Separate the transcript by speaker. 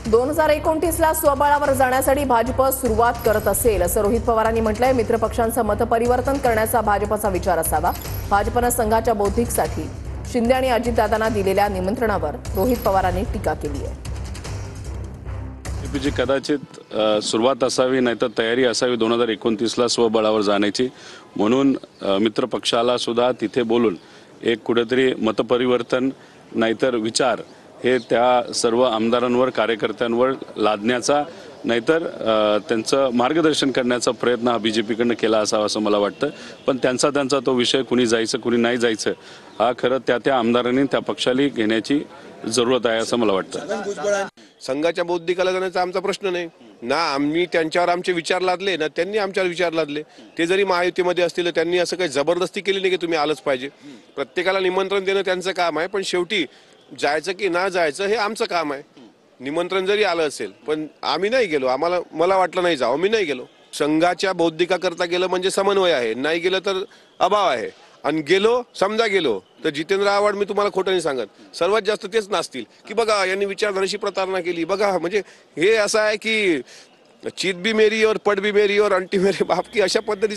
Speaker 1: 2029ला स्वबळावर जाण्यासाठी भाजप सुरुवात करत असेल असं रोहित पवारांनी म्हटलंय। मित्रपक्षांचं मतपरिवर्तन करण्याचा भाजपचा विचार असावा। भाजपनं संघाच्या बौद्धिकसाठी शिंदे आणि अजितदादांना दिलेल्या निमंत्रणावर रोहित पवारांनी टीका केली आहे।
Speaker 2: बीजेपीची कदाचित सुरुवात असावी नाहीतर तयारी असावी 2029ला स्वबळावर जाण्याची, म्हणून मित्रपक्षाला सुद्धा तिथे बोलून एक कुठेतरी मतपरिवर्तन नाहीतर विचार हे त्या सर्व आमदारांवर कार्यकर्त्यांवर लादण्याचा नाहीतर त्यांचं मार्गदर्शन करण्याचा प्रयत्न हा बीजेपीकडनं केला असावा असं मला वाटतं। पण त्यांचा तो विषय कुणी जायचं कुणी नाही जायचं हा खरं त्या आमदारांनी त्या पक्षाला घेण्याची जरूरत आहे असं मला वाटतं।
Speaker 3: संघाच्या बौद्धिकाला जाण्याचा आमचा प्रश्न नाही ना, आम्ही त्यांच्यावर आमचे विचार लादले ना त्यांनी आमच्यावर विचार लादले। ते जरी महायुतीमध्ये असतील त्यांनी असं काही जबरदस्ती केली नाही की तुम्ही आलंच पाहिजे। प्रत्येकाला निमंत्रण देणं त्यांचं काम आहे, पण शेवटी जायचं की ना जायचं हे आमचं काम आहे। निमंत्रण जरी आलं असेल पण आम्ही नाही गेलो, मला वाटलं नाही जावं, मी नाही गेलो। संघाच्या बौद्धिकाकरता गेलं म्हणजे समन्वय आहे, नाही गेलं तर अभाव आहे। आणि गेलो समजा गेलो तर जितेंद्र आव्हाड मी तुम्हाला खोटं नाही सांगत, सर्वात जास्त तेच नाचतील की बघा यांनी विचारधारेशी प्रतारणा केली बघा। म्हणजे हे असं आहे की चीत भी मेरी और पट भी मेरी और अंटी मेरे बाप की अशा पद्धतीचं